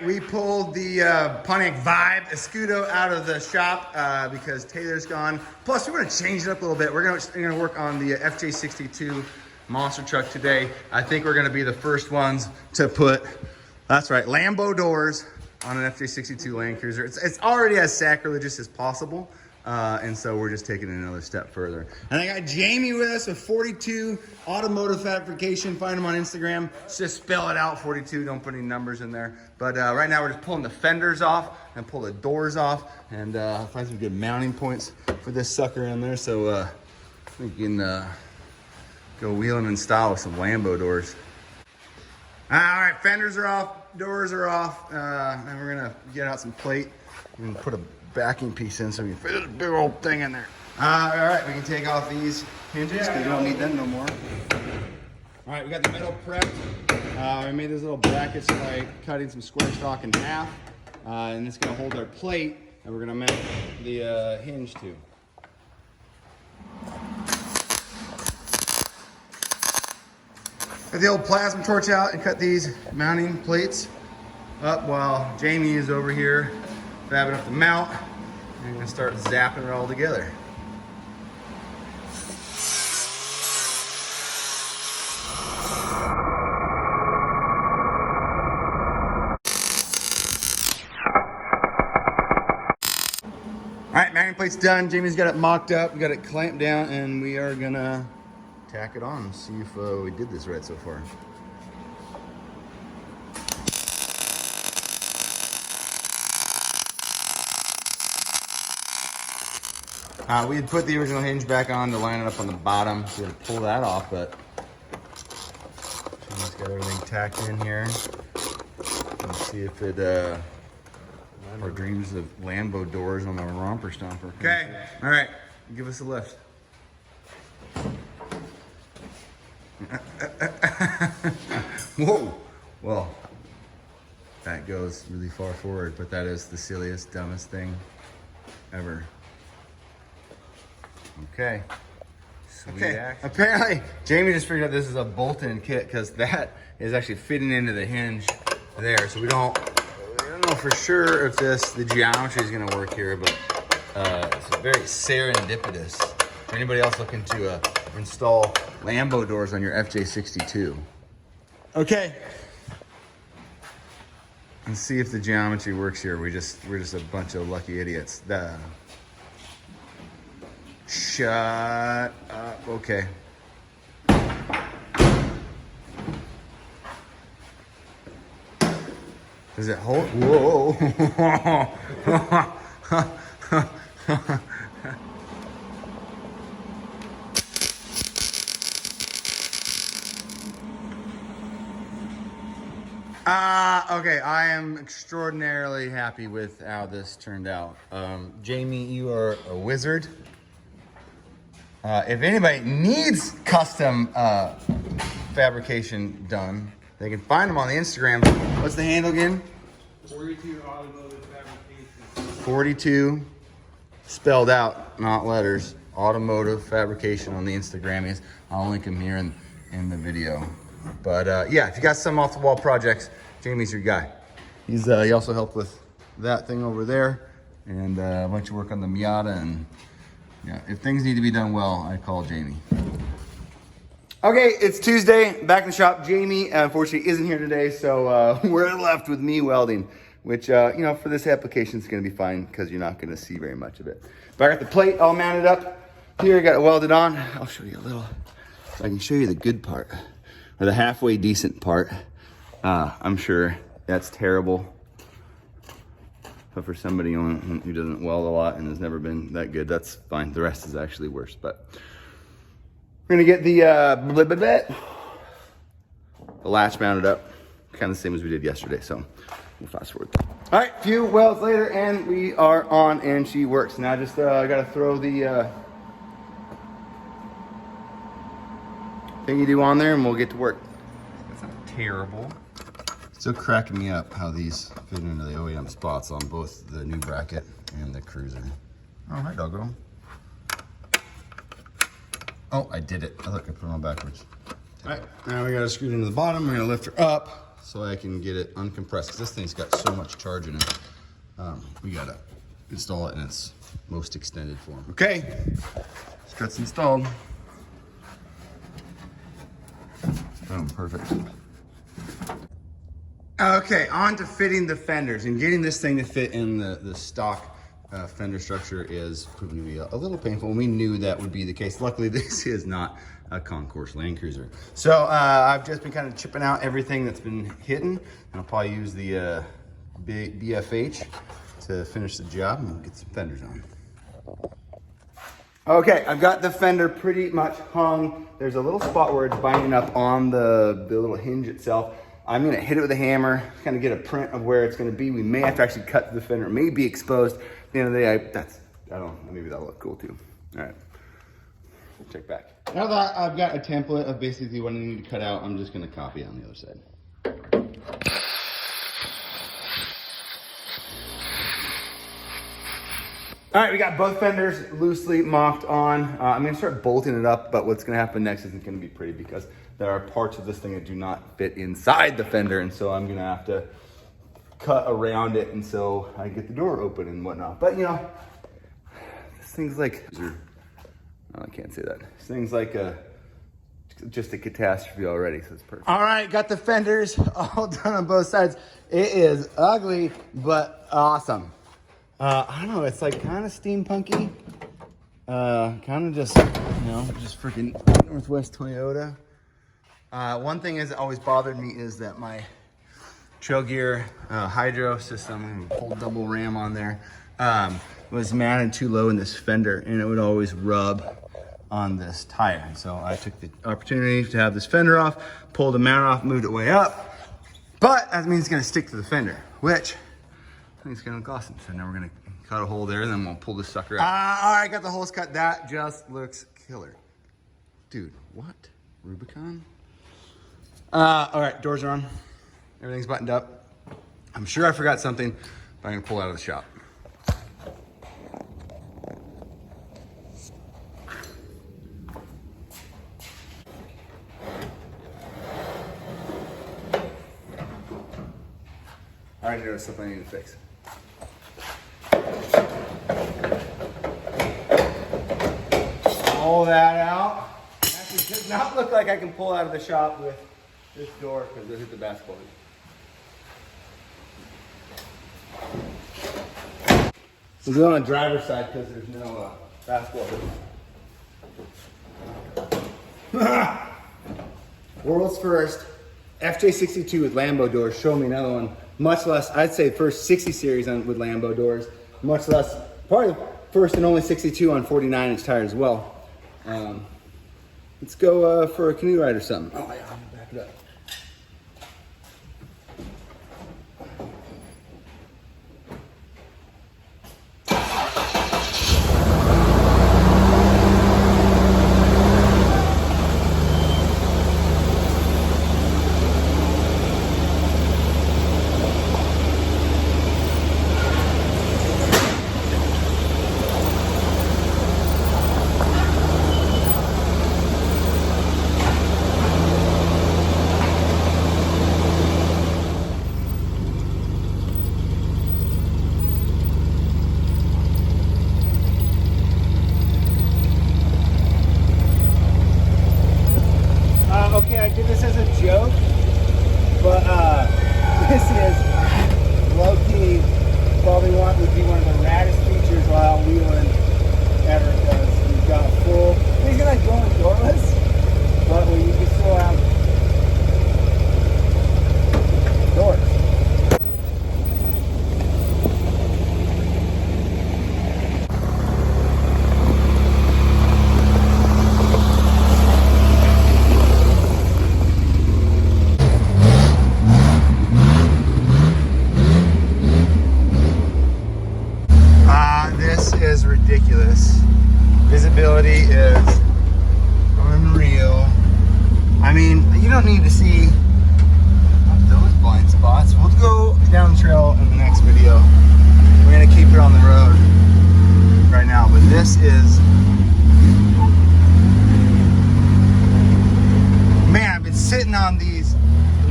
we pulled the Pontiac Vibe Escudo out of the shop because Taylor's gone. Plus, we're gonna change it up a little bit. We're gonna work on the FJ62 monster truck today. I think we're gonna be the first ones to put, that's right, Lambo doors on an FJ62 LandCruiser. It's already as sacrilegious as possible. And so we're just taking it another step further. And I got Jamie with us with 42 Automotive Fabrication. Find him on Instagram. Just spell it out, 42. Don't put any numbers in there. But right now we're just pulling the fenders off and pull the doors off and find some good mounting points for this sucker in there. So we can go wheeling in style with some Lambo doors. All right, fenders are off, doors are off. And we're gonna get out some plate and put a backing piece in so we can fit a big old thing in there. All right, we can take off these hinges because we don't need them no more. All right, we got the metal prepped. We made these little brackets by cutting some square stock in half. And it's gonna hold our plate and we're gonna mount the hinge to. Got the old plasma torch out and cut these mounting plates up while Jamie is over here fabbing up the mount. I'm gonna start zapping it all together. All right, mounting plate's done. Jamie's got it mocked up, we got it clamped down, and we are gonna tack it on and see if we did this right so far. We had put the original hinge back on to line it up on the bottom. So we had to pull that off, but Jamie's got everything tacked in here. Let's see if it our dreams of Lambo doors on the romper stomper. Okay, all right, give us a lift. Whoa, well, that goes really far forward, but that is the silliest, dumbest thing ever. Okay. Sweet action. Apparently, Jamie just figured out this is a bolt-in kit because that is actually fitting into the hinge there. So we don't know for sure if the geometry is gonna work here, but it's very serendipitous. For anybody else looking to install Lambo doors on your FJ62. Okay. Let's see if the geometry works here. We're just a bunch of lucky idiots. Shut up. Okay. Does it hold? Whoa. Okay, I am extraordinarily happy with how this turned out. Jamie, you are a wizard. If anybody needs custom fabrication done, they can find them on the Instagram. What's the handle again? 42 Automotive Fabrication. 42, spelled out, not letters. Automotive Fabrication on the Instagram. I'll link them here in the video. But yeah, if you got some off-the-wall projects, Jamie's your guy. He also helped with that thing over there and a bunch of work on the Miata. And yeah, if things need to be done well, I call Jamie. Okay, it's Tuesday, back in the shop. Jamie, unfortunately, isn't here today, so we're left with me welding, which, you know, for this application is going to be fine because you're not going to see very much of it. But I got the plate all mounted up here, got it welded on. I'll show you a little, so I can show you the good part, or the halfway decent part. I'm sure that's terrible, but for somebody who doesn't weld a lot and has never been that good, that's fine. The rest is actually worse, but we're gonna get the latch mounted up, kind of the same as we did yesterday, so we'll fast forward. All right, a few welds later, and we are on, and she works. Now just gotta throw the thingy-do on there, and we'll get to work. That's not terrible. Still cracking me up how these fit into the OEM spots on both the new bracket and the Cruiser. Oh, hi, doggo. Oh, I did it. Look, I put it on backwards. All right, now we got it screwed into the bottom. We're gonna lift her up, so I can get it uncompressed, because this thing's got so much charge in it. We gotta install it in its most extended form. Okay, strut's installed. Boom, perfect. Okay, on to fitting the fenders, and getting this thing to fit in the stock fender structure is proving to be a little painful. We knew that would be the case. Luckily, this is not a concourse LandCruiser. So I've just been kind of chipping out everything that's been hitting, and I'll probably use the BFH to finish the job and get some fenders on. Okay, I've got the fender pretty much hung. There's a little spot where it's binding up on the little hinge itself. I'm gonna hit it with a hammer, kind of get a print of where it's gonna be. We may have to actually cut the fender, it may be exposed. At the end of the day, I don't know, maybe that'll look cool too. All right, check back. Now that I've got a template of basically what I need to cut out, I'm just gonna copy it on the other side. All right, we got both fenders loosely mocked on. I'm gonna start bolting it up, but what's gonna happen next isn't gonna be pretty, because there are parts of this thing that do not fit inside the fender, and so I'm gonna have to cut around it until I get the door open and whatnot. But you know, this thing's like, oh, I can't say that. This thing's like just a catastrophe already, so it's perfect. All right, got the fenders all done on both sides. It is ugly, but awesome. I don't know, it's like kind of steampunky. Kind of just, you know, just freaking Northwest Toyota. One thing that's always bothered me is that my trail gear hydro system, whole double ram on there, was mounted too low in this fender, and it would always rub on this tire. And so I took the opportunity to have this fender off, pulled the mount off, moved it way up, but that means it's gonna stick to the fender, which I think it's gonna look awesome. So now we're gonna cut a hole there, and then we'll pull this sucker out. All right, got the holes cut. That just looks killer. Dude, what? Rubicon? All right, doors are on. Everything's buttoned up. I'm sure I forgot something, but I'm gonna pull it out of the shop. I already noticed something I need to fix. Pull that out. Actually, it does not look like I can pull out of the shop with this door, because it hit the basketball hoop. We'll go on the driver's side because there's no basketball hoop. World's first FJ62 with Lambo doors. Show me another one. Much less, I'd say first 60 series with Lambo doors. Much less, probably the first and only 62 on 49-inch tires as well. Let's go for a canoe ride or something. Oh my God, I'm gonna back it up. Okay, I did this as a joke, but this is low-key probably would be one of the raddest features while wheeling ever, because we've got a full, these are like going doorless, but you can still have doors. This is ridiculous. Visibility is unreal. I mean, you don't need to see those blind spots. We'll go down the trail in the next video. We're gonna keep it on the road right now, but this is, man, I've been sitting on these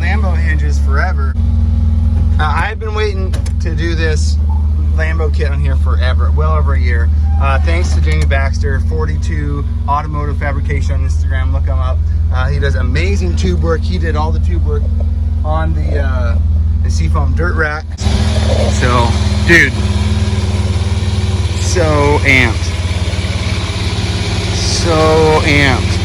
Lambo hinges forever. I've been waiting to do this Lambo kit on here forever, well over a year. Thanks to Jamie Baxter, 42 Automotive Fabrication on Instagram. Look him up. He does amazing tube work. He did all the tube work on the Seafoam dirt rack. So, dude, so amped. So amped.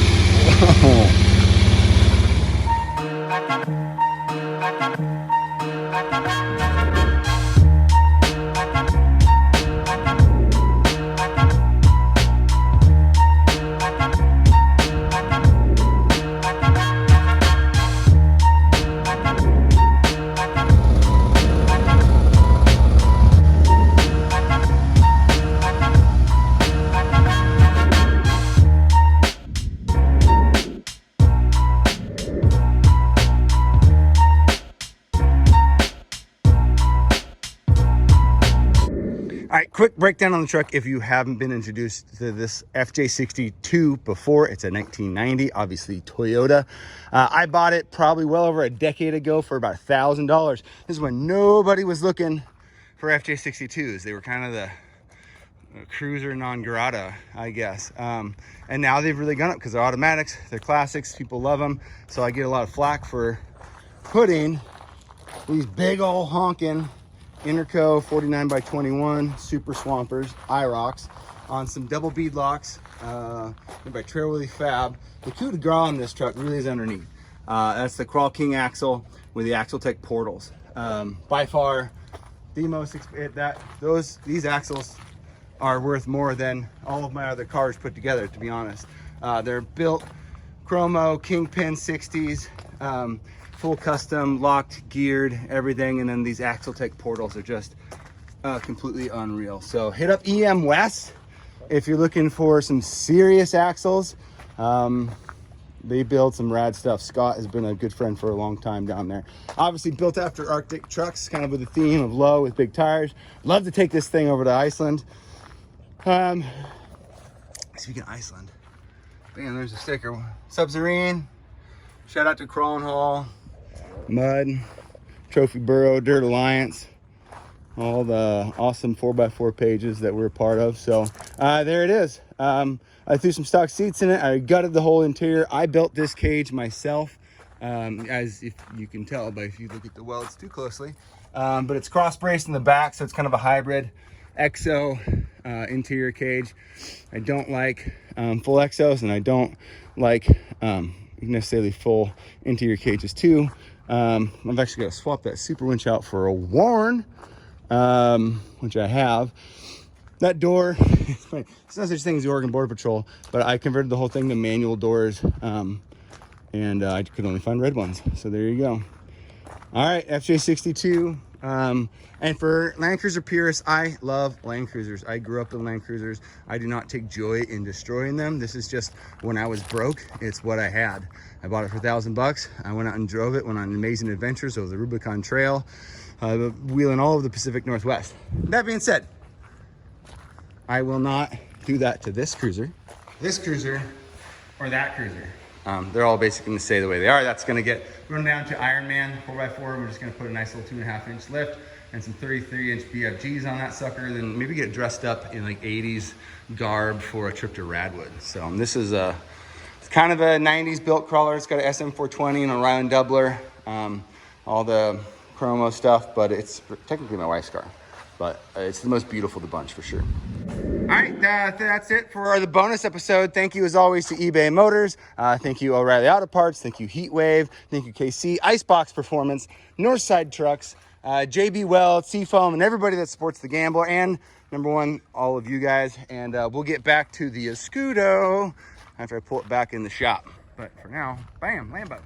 All right, quick breakdown on the truck. If you haven't been introduced to this FJ62 before, it's a 1990, obviously Toyota. I bought it probably well over a decade ago for about $1,000. This is when nobody was looking for FJ62s. They were kind of the cruiser non grata, I guess. And now they've really gone up because they're automatics, they're classics, people love them. So I get a lot of flack for putting these big old honking Interco 49 by 21 Super Swampers, IROCs, on some double bead locks made by Trailway Fab. The coup de grace on this truck really is underneath. That's the Crawl King axle with the Axle Tech portals. By far, the most these axles are worth more than all of my other cars put together, to be honest. They're built chromo Kingpin 60s. Full custom, locked, geared, everything, and then these Axle Tech portals are just completely unreal. So hit up EM West if you're looking for some serious axles. They build some rad stuff. Scott has been a good friend for a long time down there. Obviously built after Arctic trucks, kind of with the theme of low with big tires. Love to take this thing over to Iceland. Speaking of Iceland, bam, there's a sticker. Sub-Serene. Shout out to Crawling Hall, Mud, Trophy Burrow, Dirt Alliance, all the awesome 4x4 pages that we're a part of. So there it is. I threw some stock seats in it. I gutted the whole interior. I built this cage myself, as if you can tell, but if you look at the welds too closely. But it's cross braced in the back, so it's kind of a hybrid exo interior cage. I don't like full exos, and I don't like necessarily full interior cages too. I've actually got to swap that super winch out for a Warn, which I have. That door, it's not such thing as the Oregon Border Patrol, but I converted the whole thing to manual doors, and I could only find red ones. So there you go. All right, FJ62. And for LandCruiser purists, I love LandCruisers. I grew up in LandCruisers. I do not take joy in destroying them. This is just when I was broke, it's what I had. I bought it for $1,000. I went out and drove it, went on amazing adventures over the Rubicon Trail, wheeling all over the Pacific Northwest. That being said, I will not do that to this cruiser, or that cruiser. They're all basically going to stay the way they are. That's going to get run down to Ironman 4x4. We're just going to put a nice little 2.5-inch lift and some 33-inch BFGs on that sucker. Then maybe get dressed up in like 80s garb for a trip to Radwood. So this is it's kind of a 90s built crawler. It's got an SM420 and a Ryland doubler. All the chromo stuff, but it's technically my wife's car. But it's the most beautiful of the bunch for sure. All right, that's it for the bonus episode. Thank you as always to eBay Motors. Thank you O'Reilly Auto Parts. Thank you Heatwave. Thank you KC, Icebox Performance, Northside Trucks, JB Weld, Seafoam, and everybody that supports the Gambler. And number one, all of you guys. And we'll get back to the Escudo after I pull it back in the shop. But for now, bam, Lambo.